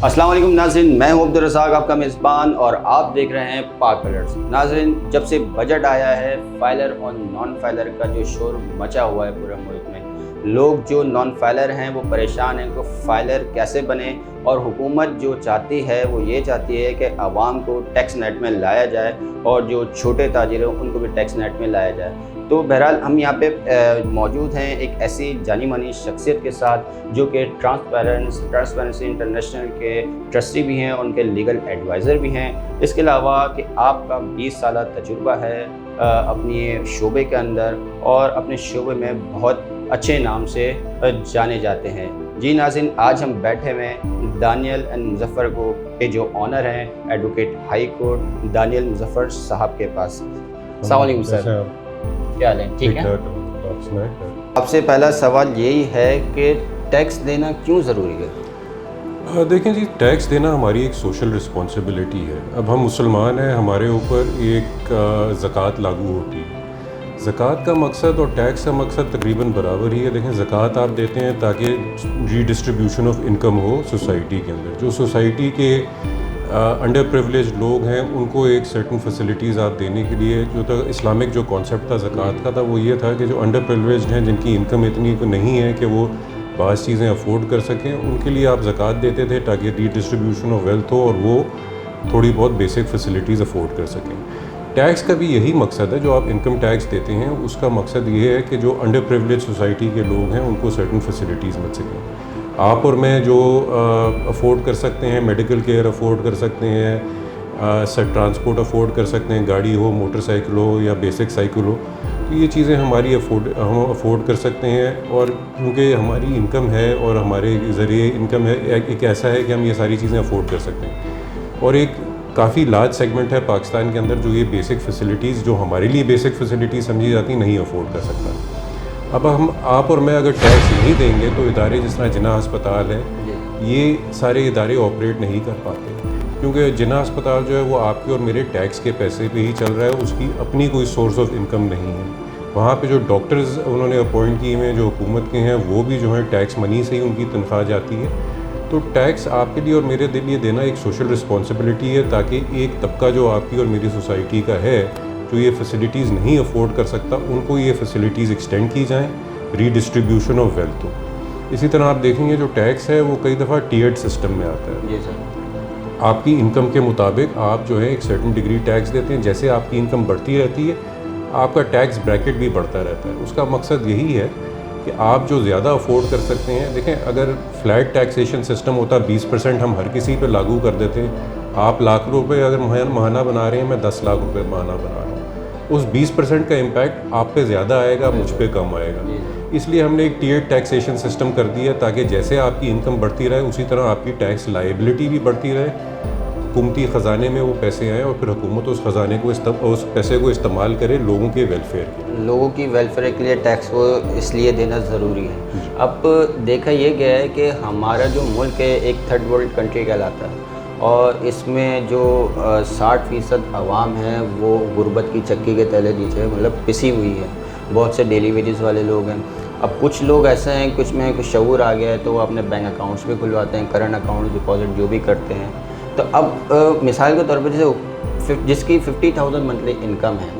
अस्सलाम वालेकुम नाज़रीन, मैं हूं अब्दुल रज़ाक आपका मेज़बान और आप देख रहे हैं पाक कलर्स। नाज़रीन, जब से बजट आया है फाइलर और नॉन फाइलर का जो शोर मचा हुआ है पूरे मुल्क में, लोग जो नॉन फाइलर हैं वो परेशान हैं कि फाइलर कैसे बने, और हुकूमत जो चाहती है वो ये चाहती है कि आवाम को टैक्स नेट में लाया जाए और जो छोटे ताजिर हैं उनको भी टैक्स नेट में लाया जाए। तो बहरहाल हम यहाँ पे मौजूद हैं एक ऐसी जानी मानी शख्सियत के साथ जो कि ट्रांसपेरेंसी इंटरनेशनल के ट्रस्टी भी हैं, उनके लीगल एडवाइज़र भी हैं। इसके अलावा कि आपका 20 साल तजुर्बा है अपनी शोबे के अंदर और अपने शोबे में बहुत अच्छे नाम से जाने जाते हैं। जी नाज़रीन, आज हम बैठे हुए हैं दानियल एंड मुज़फ़्फ़र को के जो ऑनर हैं advocate high court Daniyal Muzaffar साहब के पास। अस्सलाम वालेकुम सर, क्या हाल है? ठीक है। आपसे पहला सवाल यही है कि टैक्स देना क्यों ज़रूरी है? देखें जी, टैक्स देना हमारी एक सोशल रिस्पॉन्सिबिलिटी है। अब हम मुसलमान हैं, हमारे ऊपर एक ज़कात लागू होती है। ज़कात का मकसद और टैक्स का मकसद तकरीबन बराबर ही है। देखें, ज़कात आप देते हैं ताकि रीडिस्ट्रीब्यूशन ऑफ इनकम हो सोसाइटी के अंदर। जो सोसाइटी के अंडर प्रिविलेज लोग हैं उनको एक सर्टन फैसिलिटीज़ आप देने के लिए, जो था इस्लामिक जो कॉन्सेप्ट था ज़कात का था वो ये था कि जो अंडर प्रिविलेज हैं, जिनकी इनकम इतनी नहीं है कि वो बाज़ चीज़ें अफोर्ड कर सकें, उनके लिए आप ज़कात देते थे ताकि रीडिस्ट्रीब्यूशन ऑफ वेल्थ हो और वो थोड़ी बहुत बेसिक फैसिलिटीज़ अफोर्ड कर सकें। टैक्स का भी यही मकसद है। जो आप इनकम टैक्स देते हैं उसका मकसद ये है कि जो अंडर प्रिविलेज सोसाइटी के लोग हैं उनको सर्टन फैसिलिटीज़ मिल सकें। आप और मैं जो अफोर्ड कर सकते हैं, मेडिकल केयर अफोर्ड कर सकते हैं, ट्रांसपोर्ट अफोर्ड कर सकते हैं, गाड़ी हो, मोटरसाइकिल हो या बेसिक साइकिल हो, तो ये चीज़ें हम अफोर्ड कर सकते हैं। और क्योंकि हमारी इनकम है और हमारे ज़रिए इनकम है, एक ऐसा है कि हम ये सारी चीज़ें अफोर्ड कर सकते हैं। और एक काफ़ी लार्ज सेगमेंट है पाकिस्तान के अंदर जो ये बेसिक फैसिलिटीज़, जो हमारे लिए बेसिक फैसिलिटीज़ समझी जाती, नहीं अफोर्ड कर सकता। अब आप और मैं अगर टैक्स नहीं देंगे तो इदारे जिस तरह जिना अस्पताल है, ये सारे इदारे ऑपरेट नहीं कर पाते, क्योंकि जिना अस्पताल जो है वो आपके और मेरे टैक्स के पैसे पे ही चल रहा है, उसकी अपनी कोई सोर्स ऑफ इनकम नहीं है। वहाँ पे जो डॉक्टर्स उन्होंने अपॉइंट किए हुए हैं जो हुकूमत के हैं, वो भी जो है टैक्स मनी से ही उनकी तनख्वाह जाती है। तो टैक्स आपके लिए और मेरे लिए देना एक सोशल रिस्पॉन्सिबिलिटी है, ताकि एक तबका जो आपकी और मेरी सोसाइटी का है जो ये फैसिलिटीज़ नहीं अफोर्ड कर सकता, उनको ये फैसिलिटीज़ एक्सटेंड की जाएँ, रीडिस्ट्रीब्यूशन ऑफ वेल्थ हो। इसी तरह आप देखेंगे जो टैक्स है वो कई दफ़ा टीयर्ड सिस्टम में आता है। जी सर। आपकी इनकम के मुताबिक आप जो है एक सर्टन डिग्री टैक्स देते हैं। जैसे आपकी इनकम बढ़ती रहती है आपका टैक्स ब्रैकेट भी बढ़ता रहता है। उसका मकसद यही है कि आप जो ज़्यादा अफोर्ड कर सकते हैं, देखें अगर फ्लैट टैक्सेशन सिस्टम होता 20% हम हर किसी पे लागू कर देते हैं। आप लाख रुपए अगर महाना बना रहे हैं, मैं 10 लाख रुपए महाना बना रहा हूँ, उस 20% का इम्पैक्ट आप पे ज़्यादा आएगा, मुझ पे कम आएगा। इसलिए हमने एक टीयर्ड टैक्सेशन सिस्टम कर दिया ताकि जैसे आपकी इनकम बढ़ती रहे उसी तरह आपकी टैक्स लायबिलिटी भी बढ़ती रहे, हुकूमती ख़जाने में वो पैसे आएँ और फिर हुकूमत उस ख़जाने को उस पैसे को इस्तेमाल करे लोगों के वेलफेयर के लिए। लोगों की वेलफेयर के लिए टैक्स को इसलिए देना ज़रूरी है। अब देखा ये गया है कि हमारा जो मुल्क है एक थर्ड वर्ल्ड कंट्री कहलाता है और इसमें जो 60% आवाम है वो गुर्बत की चक्की के तले नीचे मतलब पिसी हुई है। बहुत से डेली वेजेस वाले लोग हैं। अब कुछ लोग ऐसे हैं, कुछ में कुछ शऊर आ गया है तो वो अपने बैंक अकाउंट्स भी खुलवाते हैं, करंट अकाउंट डिपॉजिट जो भी करते हैं। तो अब मिसाल के तौर पर जैसे जिसकी 50,000 मंथली इनकम है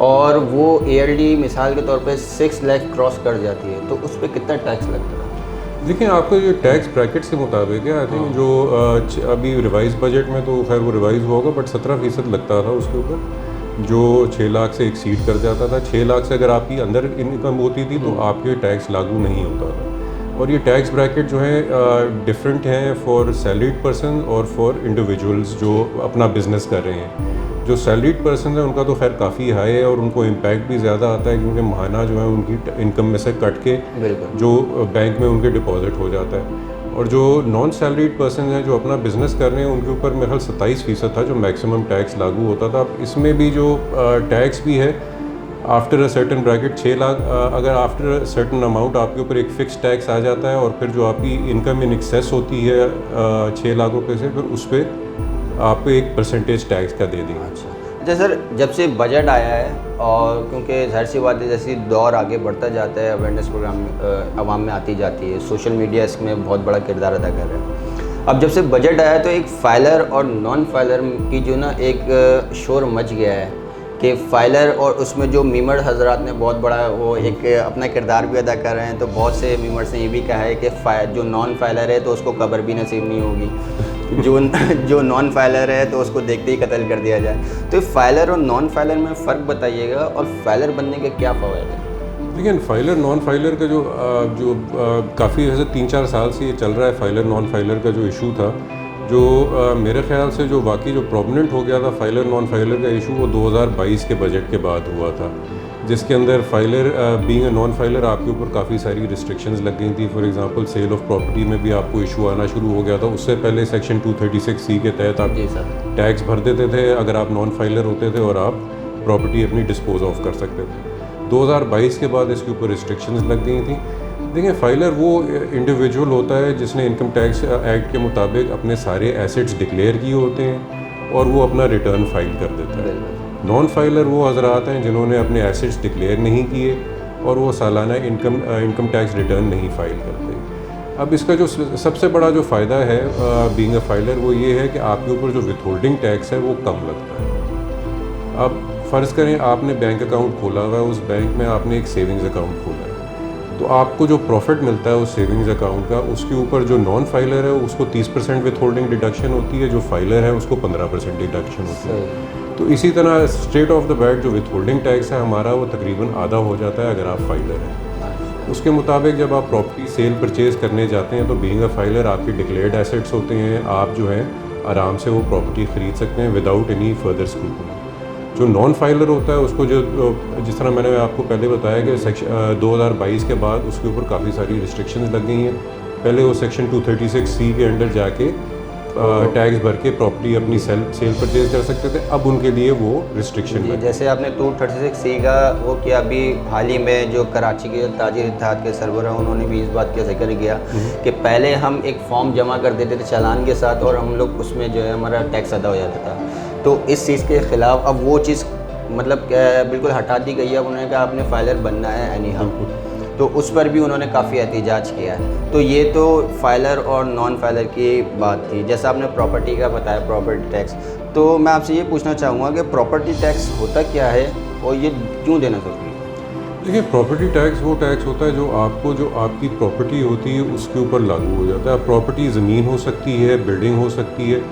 और वो ईयरली मिसाल के तौर पे 6 लाख क्रॉस कर जाती है, तो उस पर कितना टैक्स लगता है? देखिए, आपका जो टैक्स ब्रैकेट के मुताबिक है, आई थिंक जो अभी रिवाइज बजट में तो खैर वो रिवाइज होगा, बट 17% लगता था उसके ऊपर, जो 6 लाख से एक्सीड कर जाता था। 6 लाख से अगर आपकी अंदर इनकम होती थी तो आपके टैक्स लागू नहीं होता था। और ये टैक्स ब्रैकेट जो है डिफरेंट हैं फॉर सैलरीड पर्सन और फॉर इंडिविजुअल्स जो अपना बिजनेस कर रहे हैं। जो सैलरीड पर्सन है उनका तो खैर काफ़ी हाई है और उनको इम्पैक्ट भी ज़्यादा आता है, क्योंकि महाना जो है उनकी इनकम में से कट के जो बैंक में उनके डिपॉजिट हो जाता है। और जो नॉन सैलरीड पर्सन हैं जो अपना बिज़नेस कर रहे हैं उनके ऊपर मेरे ख्याल 27% था जो मैक्सिमम टैक्स लागू होता था। अब इसमें भी जो टैक्स भी है after a certain bracket 6 lakh, अगर आफ्टर अ सर्टन अमाउंट आपके ऊपर एक फ़िक्स टैक्स आ जाता है और फिर जो आपकी इनकम इन एक्सेस होती है 6 लाख रुपये से, फिर उस पर आपको एक परसेंटेज टैक्स का दे देंगे। अच्छा सर, जब से बजट आया है और क्योंकि ज़ाहिर सी बात है जैसे दौर आगे बढ़ता जाता है, अवेयरनेस प्रोग्राम आवाम में आती जाती है, सोशल मीडिया इसमें बहुत बड़ा किरदार अदा कर रहा है। अब जब से बजट आया तो एक फाइलर और नॉन फाइलर की जो ना एक शोर मच गया है कि फाइलर और उसमें जो मीमर हजरात ने बहुत बड़ा वो एक अपना किरदार भी अदा कर रहे हैं। तो बहुत से मीमर्स ने ये भी कहा है कि जो नॉन फाइलर है तो उसको कब्र भी नसीब नहीं होगी, जो नॉन फाइलर है तो उसको देखते ही कत्ल कर दिया जाए। तो फाइलर और नॉन फाइलर में फ़र्क बताइएगा और फाइलर बनने के क्या फ़वाइद हैं? देखिए, फाइलर नॉन फाइलर का जो काफ़ी वैसे 3-4 साल से ये चल रहा है, फाइलर नॉन फाइलर का जो इशू था, जो मेरे ख्याल से जो वाकई जो प्रोमिनेंट हो गया था फाइलर नॉन फाइलर का इशू, वो 2022 के बजट के बाद हुआ था, जिसके अंदर filer being a non filer आपके ऊपर काफ़ी सारी रिस्ट्रिक्शंस लग गई थी। For example sale of property में भी आपको इशू आना शुरू हो गया था। उससे पहले सेक्शन 236C के तहत आप टैक्स भर देते थे अगर आप नॉन फाइलर होते थे और आप प्रॉपर्टी अपनी डिस्पोज ऑफ कर सकते थे। 2022 के बाद इसके ऊपर रिस्ट्रिक्शंस लग गई थी। देखिए, फाइलर वो इंडिविजुअल होता है जिसने इनकम टैक्स एक्ट के मुताबिक अपने सारे एसेट्स डिक्लेयर किए होते हैं और वो अपना रिटर्न फाइल कर देता है। नॉन फाइलर वो हजरात हैं जिन्होंने अपने एसेट्स डिक्लेयर नहीं किए और वो सालाना इनकम टैक्स रिटर्न नहीं फाइल करते। अब इसका जो सबसे बड़ा जो फ़ायदा है बीइंग अ फाइलर, वो ये है कि आपके ऊपर जो विथहोल्डिंग टैक्स है वो कम लगता है। अब फ़र्ज़ करें आपने बैंक अकाउंट खोला हुआ है, उस बैंक में आपने एक सेविंग्स अकाउंट खोला है, तो आपको जो प्रॉफिट मिलता है उस सेविंग्स अकाउंट का, उसके ऊपर जो नॉन फाइलर है उसको 30% विथहोल्डिंग डिडक्शन होती है, जो फाइलर है उसको 15% डिडक्शन होती है। तो इसी तरह स्ट्रेट ऑफ द बैट जो विथहोल्डिंग टैक्स है हमारा, वो तकरीबन आधा हो जाता है अगर आप फाइलर हैं। उसके मुताबिक जब आप प्रॉपर्टी सेल परचेज़ करने जाते हैं तो बीइंग अ फाइलर आपके डिक्लेयर्ड एसेट्स होते हैं, आप जो है आराम से वो प्रॉपर्टी ख़रीद सकते हैं विदाउट एनी फर्दर स्क्रूटनी। जो नॉन फाइलर होता है उसको जो जिस तरह मैंने आपको पहले बताया कि सेक्शन 2022 के बाद उसके ऊपर काफ़ी सारी रिस्ट्रिक्शंस लग गई हैं। पहले वो सेक्शन 236C के अंडर जाके टैक्स भर के प्रॉपर्टी अपनी सेल परचेज कर सकते थे, अब उनके लिए वो रिस्ट्रिक्शन है। जैसे आपने 236C का वो किया, अभी हाल ही में जो कराची के ताजिर इत्तेहाद के सरबराह उन्होंने भी इस बात का जिक्र किया कि पहले हम एक फॉर्म जमा कर देते थे चालान के साथ और हम लोग उसमें जो है हमारा टैक्स अदा हो जाता था। तो इस चीज़ के ख़िलाफ़ अब वो चीज़ मतलब बिल्कुल हटा दी गई है। उन्होंने कहा आपने फाइलर बनना है एनी हाउ, तो उस पर भी उन्होंने काफ़ी एहतिजाज किया है। तो ये तो फाइलर और नॉन फाइलर की बात थी। जैसा आपने प्रॉपर्टी का बताया, प्रॉपर्टी टैक्स, तो मैं आपसे ये पूछना चाहूँगा कि प्रॉपर्टी टैक्स होता क्या है और ये क्यों देना ज़रूरी है? देखिए, प्रॉपर्टी टैक्स वो टैक्स होता है जो आपकी प्रॉपर्टी होती है उसके ऊपर लागू हो जाता है। प्रॉपर्टी ज़मीन हो सकती है, बिल्डिंग हो सकती है,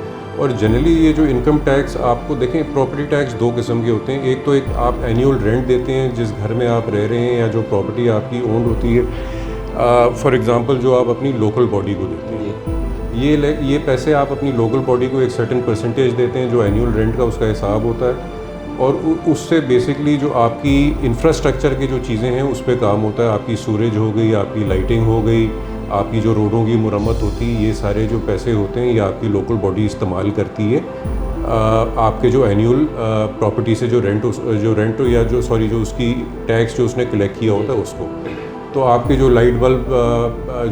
और जनरली ये जो इनकम टैक्स आपको देखें, प्रॉपर्टी टैक्स दो किस्म के होते हैं। एक तो एक आप एनुअल रेंट देते हैं जिस घर में आप रह रहे हैं या जो प्रॉपर्टी आपकी ओन्ड होती है, फॉर एग्जांपल जो आप अपनी लोकल बॉडी को देते हैं, ये पैसे आप अपनी लोकल बॉडी को एक सर्टेन परसेंटेज देते हैं जो एनुअल रेंट का उसका हिसाब होता है, और उससे बेसिकली जो आपकी इंफ्रास्ट्रक्चर की जो चीज़ें हैं उस पर काम होता है। आपकी सूरेज हो गई, आपकी लाइटिंग हो गई, आपकी जो रोडों की मुरम्मत होती है, ये सारे जो पैसे होते हैं ये आपकी लोकल बॉडी इस्तेमाल करती है आपके जो एनुअल प्रॉपर्टी से जो रेंट या जो उसकी टैक्स जो उसने कलेक्ट किया होता है उसको। तो आपके जो लाइट बल्ब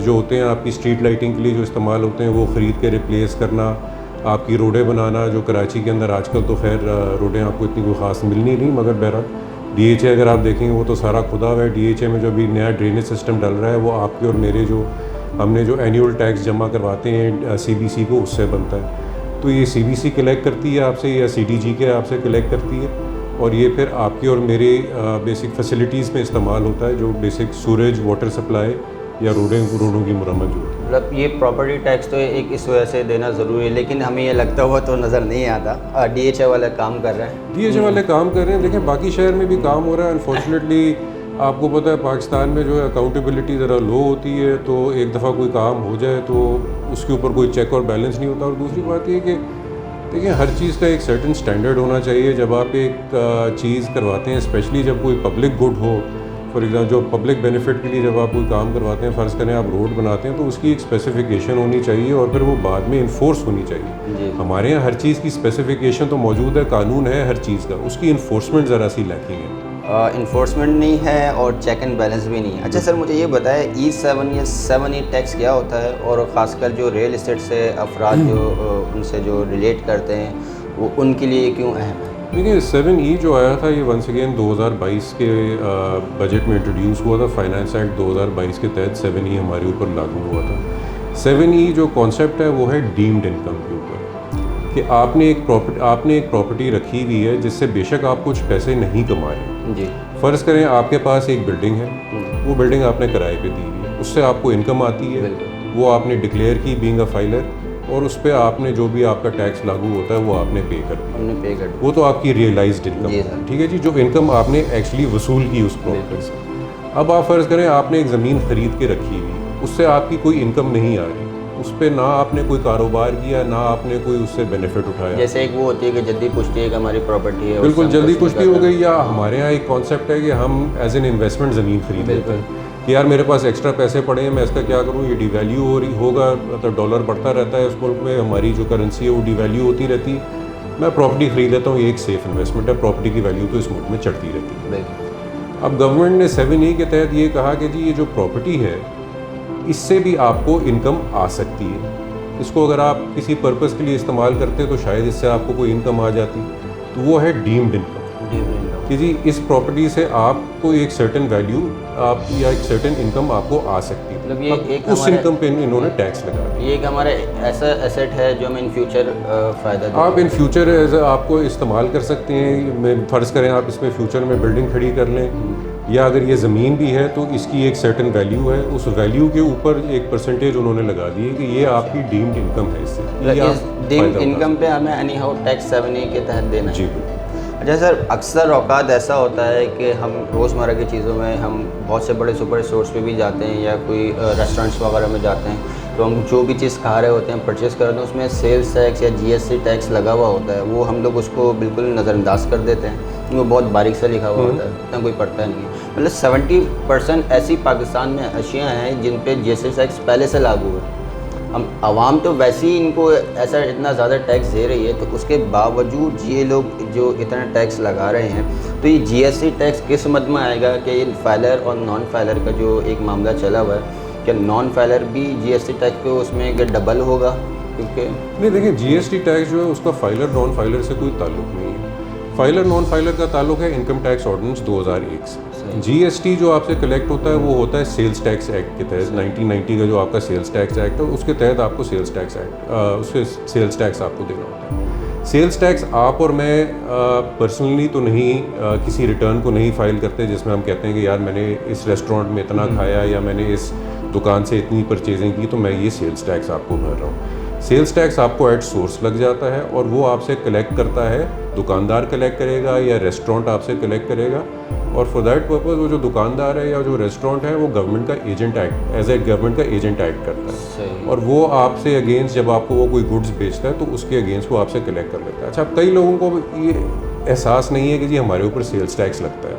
जो होते हैं आपकी स्ट्रीट लाइटिंग के लिए जो इस्तेमाल होते हैं वो ख़रीद के रिप्लेस करना, आपकी रोडें बनाना, जो कराची के अंदर आजकल तो खैर रोडें आपको इतनी कोई ख़ास मिलनी नहीं, मगर बहरहाल DHA अगर आप देखेंगे वो तो सारा खुदा हुआ है। DHA में जो अभी नया ड्रेनेज सिस्टम डल रहा है वो आपके और मेरे हमने जो एनुअल टैक्स जमा करवाते हैं CBC को, उससे बनता है। तो ये CBC कलेक्ट करती है आपसे या CDG के आपसे कलेक्ट करती है, और ये फिर आपकी और मेरे बेसिक फैसिलिटीज़ में इस्तेमाल होता है, जो बेसिक सूरेज, वाटर सप्लाई या रोडों की मुरम्मत जो होती है। मतलब ये प्रॉपर्टी टैक्स तो एक इस वजह से देना ज़रूरी है, लेकिन हमें ये लगता हुआ तो नज़र नहीं आता। DHA वाले काम कर रहे हैं, DHA वाले काम कर रहे हैं। देखें, बाकी शहर में भी काम हो रहा है। अनफॉर्चुनेटली आपको पता है पाकिस्तान में जो है अकाउंटेबिलिटी ज़रा लो होती है, तो एक दफ़ा कोई काम हो जाए तो उसके ऊपर कोई चेक और बैलेंस नहीं होता। और दूसरी बात ये कि देखिए, हर चीज़ का एक सर्टेन स्टैंडर्ड होना चाहिए। जब आप एक चीज़ करवाते हैं, स्पेशली जब कोई पब्लिक गुड हो, फॉर एग्जाम्पल जो पब्लिक बेनिफिट के लिए जब आप कोई काम करवाते हैं, फ़र्ज़ करें आप रोड बनाते हैं, तो उसकी एक स्पेसिफिकेशन होनी चाहिए और फिर वो बाद में इन्फोर्स होनी चाहिए। हमारे यहाँ हर चीज़ की स्पेसिफिकेशन तो मौजूद है, कानून है हर चीज़ का, उसकी इन्फोर्समेंट ज़रा सी लैकिंग है। इन्फोर्समेंट नहीं है और चेक एंड बैलेंस भी नहीं है। अच्छा सर, मुझे ये बताएं E7 या 7E टैक्स क्या होता है, और ख़ासकर जो रियल इस्टेट से अफराद जो उनसे जो रिलेट करते हैं वो उनके लिए क्यों अहम है? देखिए, 7E जो आया था ये वंस अगेन 2022 के बजट में इंट्रोड्यूस हुआ था। फाइनेंस एक्ट 2022 के तहत 7E हमारे ऊपर लागू हुआ था। 7E जो कॉन्सेप्ट है वो है डीम्ड इनकम के ऊपर, कि आपने एक प्रॉपर्टी रखी हुई है जिससे बेशक आप कुछ पैसे नहीं कमा रहे। जी। फ़र्ज़ करें आपके पास एक बिल्डिंग है, वो बिल्डिंग आपने किराए पे दी हुई है, उससे आपको इनकम आती है, वो आपने डिक्लेयर की बीइंग अ फाइलर, और उस पर आपने जो भी आपका टैक्स लागू होता है वो आपने पे कर दिया, हमने पे कर वो तो आपकी रियलाइज्ड इनकम जी है। सर। ठीक है जी, जो इनकम आपने एक्चुअली वसूल की उस प्रॉपर्टी से। अब आप फ़र्ज़ करें आपने एक ज़मीन ख़रीद के रखी हुई, उससे आपकी कोई इनकम नहीं आ रही, उस पर ना आपने कोई कारोबार किया, ना आपने कोई उससे बेनिफिट उठाया। जैसे एक वो होती है कि जल्दी पुष्टि है कि हमारी प्रॉपर्टी है, बिल्कुल, उससे हम जल्दी कुछ पुष्टि नहीं हो कर गई, या हमारे यहाँ एक कॉन्सेप्ट है कि हम एज एन इन्वेस्टमेंट ज़मीन खरीद लेते हैं कि यार मेरे पास एक्स्ट्रा पैसे पड़े हैं, मैं इसका क्या करूँ, ये डिवैल्यू हो रही होगा, मतलब डॉलर बढ़ता रहता है उस मुल्क में, हमारी जो करेंसी है वो डिवैल्यू होती रहती है, मैं प्रॉपर्टी खरीद लेता हूँ, ये एक सेफ इन्वेस्टमेंट है, प्रॉपर्टी की वैल्यू तो इस मुल्क में चढ़ती रहती है। बिल्कुल। अब गवर्नमेंट ने 7E के तहत ये कहा कि जी ये जो प्रॉपर्टी है इससे भी आपको इनकम आ सकती है, इसको अगर आप किसी पर्पस के लिए इस्तेमाल करते हैं तो शायद इससे आपको कोई इनकम आ जाती, तो वो है डीम्ड इनकम, कि जी इस प्रॉपर्टी से आपको एक सर्टेन वैल्यू आप या एक सर्टेन इनकम आपको आ सकती है, मतलब ये एक उस इनकम पे इन्होंने टैक्स लगा दिया। ये एक हमारा ऐसा एसेट है जो हमें इन फ्यूचर फ़ायदा देगा। आप इन फ्यूचर एज आपको इस्तेमाल कर सकते हैं। मैं फ़र्ज़ करें आप इसमें फ्यूचर में बिल्डिंग खड़ी कर लें, या अगर ये ज़मीन भी है तो इसकी एक सर्टेन वैल्यू है, उस वैल्यू के ऊपर एक परसेंटेज उन्होंने लगा दी है कि ये आपकी डीम्ड इनकम है, इससे ये इस आप डीम्ड फ़ायदा इनकम पे हमें एनी हाउ टैक्स 7E के तहत देना है। जी बिल्कुल। अच्छा सर, अक्सर औकात ऐसा होता है कि हम रोज़मर्रा की चीज़ों में हम बहुत से बड़े सुपर स्टोर्स पे भी जाते हैं या कोई रेस्टोरेंट्स वगैरह में जाते हैं, तो हम जो भी चीज़ खा रहे होते हैं, परचेज़ कर रहे होते हैं, उसमें सेल्स टैक्स या GST टैक्स लगा हुआ होता है, वो हम लोग उसको बिल्कुल नज़रअंदाज कर देते हैं, वो बहुत बारीक से लिखा हुआ होता है, इतना कोई पढ़ता नहीं है। मतलब 70% ऐसी पाकिस्तान में अशियाँ हैं जिन पे GST टैक्स पहले से लागू है। हम आवाम तो वैसे ही इनको ऐसा इतना ज़्यादा टैक्स दे रही है, तो उसके बावजूद ये लोग जो इतना टैक्स लगा रहे हैं, तो ये GST टैक्स किस मद में आएगा कि ये फाइलर और नॉन फाइलर का जो एक मामला चला हुआ है, क्या नॉन फाइलर भी GST टैक्स पे उसमें डबल होगा? क्योंकि नहीं देखिए, GST टैक्स जो है उसका फाइलर नॉन फाइलर से कोई ताल्लुक नहीं है। फाइलर नॉन फाइलर का ताल्लुक है इनकम टैक्स ऑर्डिनेंस 2001 से। GST जो आपसे कलेक्ट होता है वो होता है सेल्स टैक्स एक्ट के तहत, 1990 का जो आपका सेल्स टैक्स एक्ट है उसके तहत आपको सेल्स टैक्स उससे सेल्स टैक्स आपको देना होता है। सेल्स टैक्स आप और मैं पर्सनली तो नहीं किसी रिटर्न को नहीं फाइल करते जिसमें हम कहते हैं कि यार मैंने इस रेस्टोरेंट में इतना खाया या मैंने इस दुकान से इतनी परचेजिंग की तो मैं ये सेल्स टैक्स आपको भर रहा हूँ। सेल्स टैक्स आपको एट सोर्स लग जाता है और वो आपसे कलेक्ट करता है, दुकानदार कलेक्ट करेगा या रेस्टोरेंट आपसे कलेक्ट करेगा, और फॉर दैट पर्पज़ वो जो दुकानदार है या जो रेस्टोरेंट है वो गवर्नमेंट का agent act as a government का एजेंट एक्ट करता है, सही। और वो आपसे अगेंस्ट जब आपको वो कोई गुड्स बेचता है तो उसके अगेंस्ट वो आपसे कलेक्ट कर लेता है। अच्छा, कई लोगों को ये एहसास नहीं है कि जी हमारे ऊपर सेल्स टैक्स लगता है,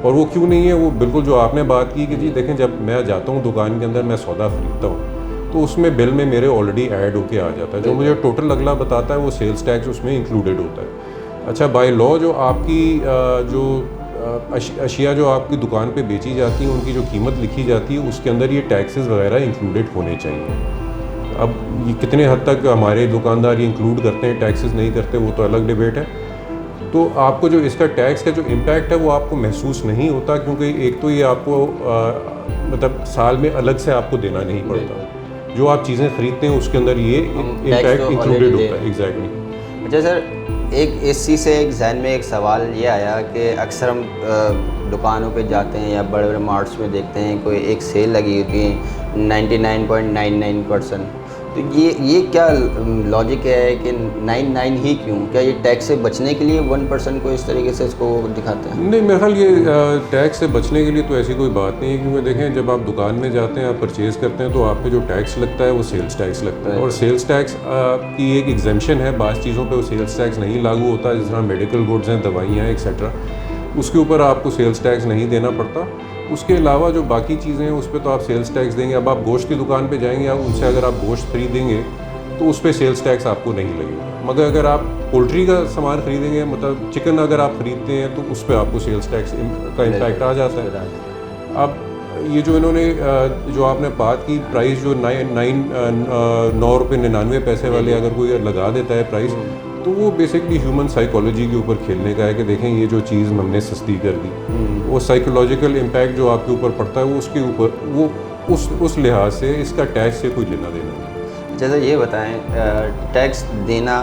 और वो क्यों नहीं है, वो बिल्कुल जो आपने बात की कि जी देखें जब मैं जाता हूँ दुकान के अंदर मैं सौदा खरीदता हूँ तो उसमें बिल में मेरे ऑलरेडी ऐड होके आ जाता है, जो मुझे टोटल अगला बताता है वो सेल्स टैक्स उसमें इंक्लूडेड होता है। अच्छा, बाय लॉ जो आपकी जो अशिया जो आपकी दुकान पे बेची जाती हैं उनकी जो कीमत लिखी जाती है उसके अंदर ये टैक्सेस वगैरह इंक्लूडेड होने चाहिए। अब ये कितने हद तक हमारे दुकानदार ये इंक्लूड करते हैं, टैक्सेस नहीं करते, वो तो अलग डिबेट है। तो आपको जो इसका टैक्स का जो इम्पैक्ट है वो आपको महसूस नहीं होता, क्योंकि एक तो ये आपको मतलब साल में अलग से आपको देना नहीं पड़ता, जो आप चीज़ें खरीदते हैं उसके अंदर ये इम्पैक्ट इंक्लूडेड होता है। एग्जैक्टली। अच्छा सर, एक इस चीज़ से एक जहन में एक सवाल ये आया कि अक्सर हम दुकानों पे जाते हैं या बड़े बड़े मार्ट्स में देखते हैं कोई एक सेल लगी होती है 99.99%, तो ये क्या लॉजिक है कि 99 ही क्यों? क्या ये टैक्स से बचने के लिए 1% को इस तरीके से इसको दिखाते हैं? नहीं, मेरे ख्याल ये टैक्स से बचने के लिए तो ऐसी कोई बात नहीं है, क्योंकि देखें जब आप दुकान में जाते हैं आप परचेज़ करते हैं तो आप पे जो टैक्स लगता है वो सेल्स टैक्स लगता है, और सेल्स टैक्स की एक एग्जेम्पशन है, बाज़ चीज़ों पे वो सेल्स टैक्स नहीं लागू होता, जिस तरह मेडिकल गुड्स हैं, दवाइयाँ एक्सेट्रा, उसके ऊपर आपको सेल्स टैक्स नहीं देना पड़ता। उसके अलावा जो बाकी चीज़ें हैं उस पर तो आप सेल्स टैक्स देंगे। अब आप गोश्त की दुकान पे जाएंगे, आप उनसे अगर आप गोश्त खरीदेंगे तो उस पर सेल्स टैक्स आपको नहीं लगेगा, मगर अगर आप पोल्ट्री का सामान खरीदेंगे, मतलब चिकन अगर आप ख़रीदते हैं तो उस पर आपको सेल्स टैक्स का इम्पैक्ट आ जाता है। अब ये जो इन्होंने जो आपने बात की प्राइस जो 9 रुपये 99 पैसे वाले अगर कोई लगा देता है प्राइस, तो वो बेसिकली ह्यूमन साइकोलॉजी के ऊपर खेलने का है कि देखें ये जो चीज़ हमने सस्ती कर दी, वो साइकोलॉजिकल इम्पैक्ट जो आपके ऊपर पड़ता है वो उसके ऊपर वो उस लिहाज से इसका टैक्स से कोई लेना देना नहीं। जैसे ये बताएं, टैक्स देना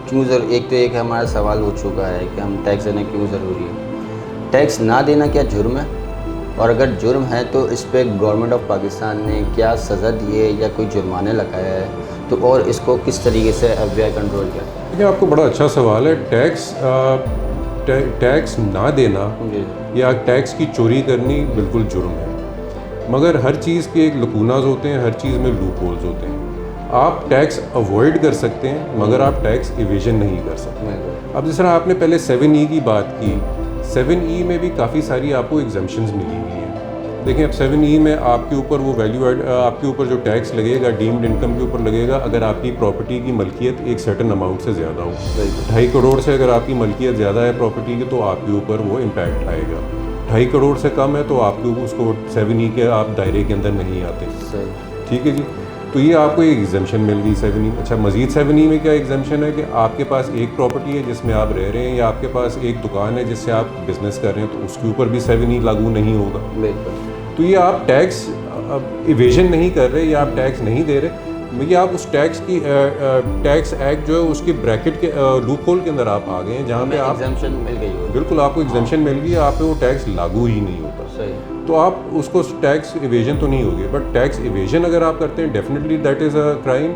क्यों एक तो एक हमारा सवाल हो चुका है कि हम टैक्स देना क्यों ज़रूरी है। टैक्स ना देना क्या जुर्म है, और अगर जुर्म है तो इस पर गवर्नमेंट ऑफ पाकिस्तान ने क्या सज़ा दी है या कोई जुर्माने लगाया है, तो और इसको किस तरीके से FBI कंट्रोल किया? देखिए, आपको बड़ा अच्छा सवाल है। टैक्स ना देना या टैक्स की चोरी करनी बिल्कुल जुर्म है, मगर हर चीज़ के एक लकूनाज होते हैं, हर चीज़ में लूप होल्स होते हैं। आप टैक्स अवॉइड कर सकते हैं मगर आप टैक्स इवेजन नहीं कर सकते। अब जिस तरह आपने पहले 7E की बात की, 7E में भी काफ़ी सारी आपको एग्जम्पशंस मिली हुई हैं। देखिए, अब 7E में आपके ऊपर वो वैल्यू एड, आपके ऊपर जो टैक्स लगेगा डीम्ड इनकम के ऊपर लगेगा अगर आपकी प्रॉपर्टी की मलकियत एक सर्टन अमाउंट से ज़्यादा हो। 2.5 करोड़ से अगर आपकी मलकियत ज़्यादा है प्रॉपर्टी की तो आपके ऊपर वो इम्पैक्ट आएगा। 2.5 करोड़ से कम है तो आपके उसको 7E के आप दायरे के अंदर नहीं आते। ठीक है जी, तो ये आपको एक एग्जाम्पशन मिल गई 7E। अच्छा, मज़ीद 7E में क्या एग्जाम्पशन है कि आपके पास एक प्रॉपर्टी है जिसमें आप रह रहे हैं, या आपके पास एक दुकान है जिससे आप बिज़नेस कर रहे हैं, तो उसके ऊपर भी 7E लागू नहीं होगा। बिल्कुल। तो ये आप टैक्स इवेजन नहीं कर रहे या आप टैक्स नहीं दे रहे, ये आप उस टैक्स एक्ट जो है उसकी ब्रैकेट के लूप होल के अंदर आप आ गए हैं जहाँ पे आप एग्जाम्पशन मिल गई हो। बिल्कुल, आपको एग्जाम्पशन मिल गई है, आप पे वो टैक्स लागू ही नहीं होता। सही। तो आप उसको टैक्स इवेजन तो नहीं होगी, बट टैक्स इवेजन अगर आप करते हैं definitely that is a crime.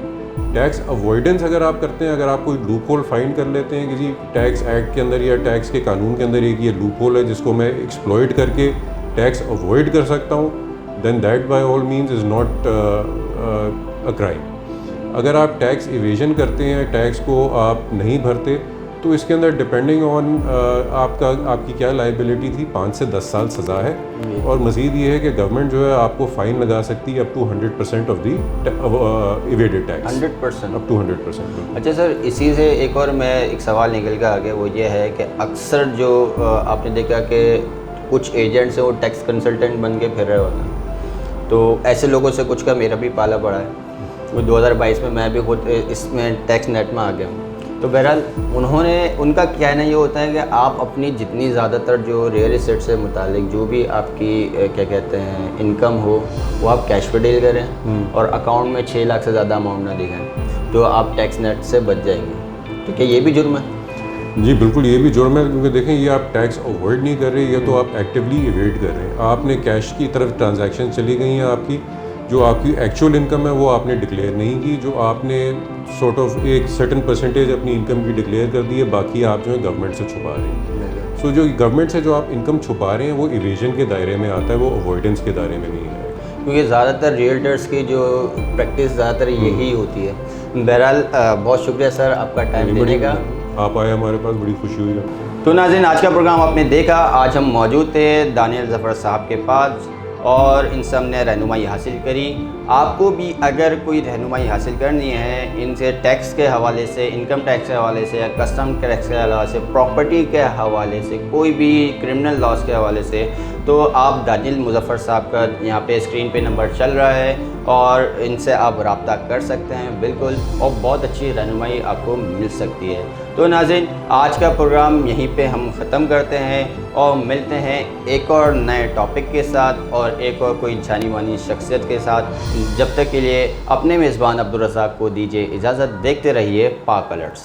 Tax avoidance अगर आप करते हैं, अगर आप कोई लूप होल फाइंड कर लेते हैं कि जी टैक्स एक्ट के अंदर या टैक्स के कानून के अंदर एक ये लूप होल है जिसको मैं एक्सप्लॉइट करके टैक्स अवॉइड कर सकता हूँ, then that by all means is not a crime. अगर आप टैक्स इवेजन करते हैं, टैक्स को आप नहीं भरते, तो इसके अंदर डिपेंडिंग ऑन आपकी क्या लाइबिलिटी थी, 5 से 10 साल सज़ा है। और मज़ीद ये है कि गवर्नमेंट जो है आपको फ़ाइन लगा सकती है up to 100% of the evaded tax. 100%? Up to 100%। अच्छा सर, इसी से एक और मैं एक सवाल निकल के आ गया, वो ये है कि अक्सर जो आपने देखा कि कुछ एजेंट्स हैं वो टैक्स कंसल्टेंट बन के फिर रहे होते हैं, तो ऐसे लोगों से कुछ का मेरा भी पाला पड़ा है। वो 2022 में मैं भी खुद इसमें टैक्स नेट में आ गया हूँ। तो बहरहाल उनका कहना ये होता है कि आप अपनी जितनी ज़्यादातर जो रियल इस्टेट से मुतालिक जो भी आपकी क्या कहते हैं इनकम हो, वो आप कैश पे डील करें और अकाउंट में 6 लाख से ज़्यादा अमाउंट ना दिखाएं, तो आप टैक्स नेट से बच जाएंगे। तो क्या ये भी जुर्म है? जी बिल्कुल, ये भी जुर्म है, क्योंकि देखें ये आप टैक्स अवॉइड नहीं कर रहे, ये तो आप एक्टिवली इवेड कर रहे हैं। आपने कैश की तरफ ट्रांजैक्शन चली गई हैं, आपकी जो आपकी एक्चुअल इनकम है वो आपने डिक्लेयर नहीं की, जो आपने सॉर्ट ऑफ एक सर्टन परसेंटेज अपनी इनकम की डिक्लेयर कर दी है, बाकी आप जो है गवर्नमेंट से छुपा रहे हैं। सो जो गवर्नमेंट से जो आप इनकम छुपा रहे हैं वो इवेजन के दायरे में आता है, वो अवॉइडेंस के दायरे में नहीं है। क्योंकि ज़्यादातर रियल्टर्स की जो प्रैक्टिस ज़्यादातर यही होती है। बहरहाल बहुत शुक्रिया सर आपका टाइम देने का। आप आए हमारे पास, बड़ी खुशी हुई है। तो नाज़रीन, आज का प्रोग्राम आपने देखा। आज हम मौजूद थे दानियल ज़फ़र साहब के पास और इनसे हमने रहनुमाई हासिल करी। आपको भी अगर कोई रहनुमाई हासिल करनी है इनसे टैक्स के हवाले से, इनकम टैक्स के हवाले से या कस्टम टैक्स के हवाले से, प्रॉपर्टी के हवाले से, कोई भी क्रिमिनल लॉस के हवाले से, तो आप दानियल मुज़फ़्फ़र साहब का यहाँ पे स्क्रीन पे नंबर चल रहा है और इनसे आप रब्ता कर सकते हैं बिल्कुल, और बहुत अच्छी रहनुमाई आपको मिल सकती है। तो नाज़रीन, आज का प्रोग्राम यहीं पे हम ख़त्म करते हैं और मिलते हैं एक और नए टॉपिक के साथ और एक और कोई जानी मानी शख्सियत के साथ। जब तक के लिए अपने मेज़बान अब्दुल रज़ाक को दीजिए इजाज़त। देखते रहिए पाक अलर्ट्स।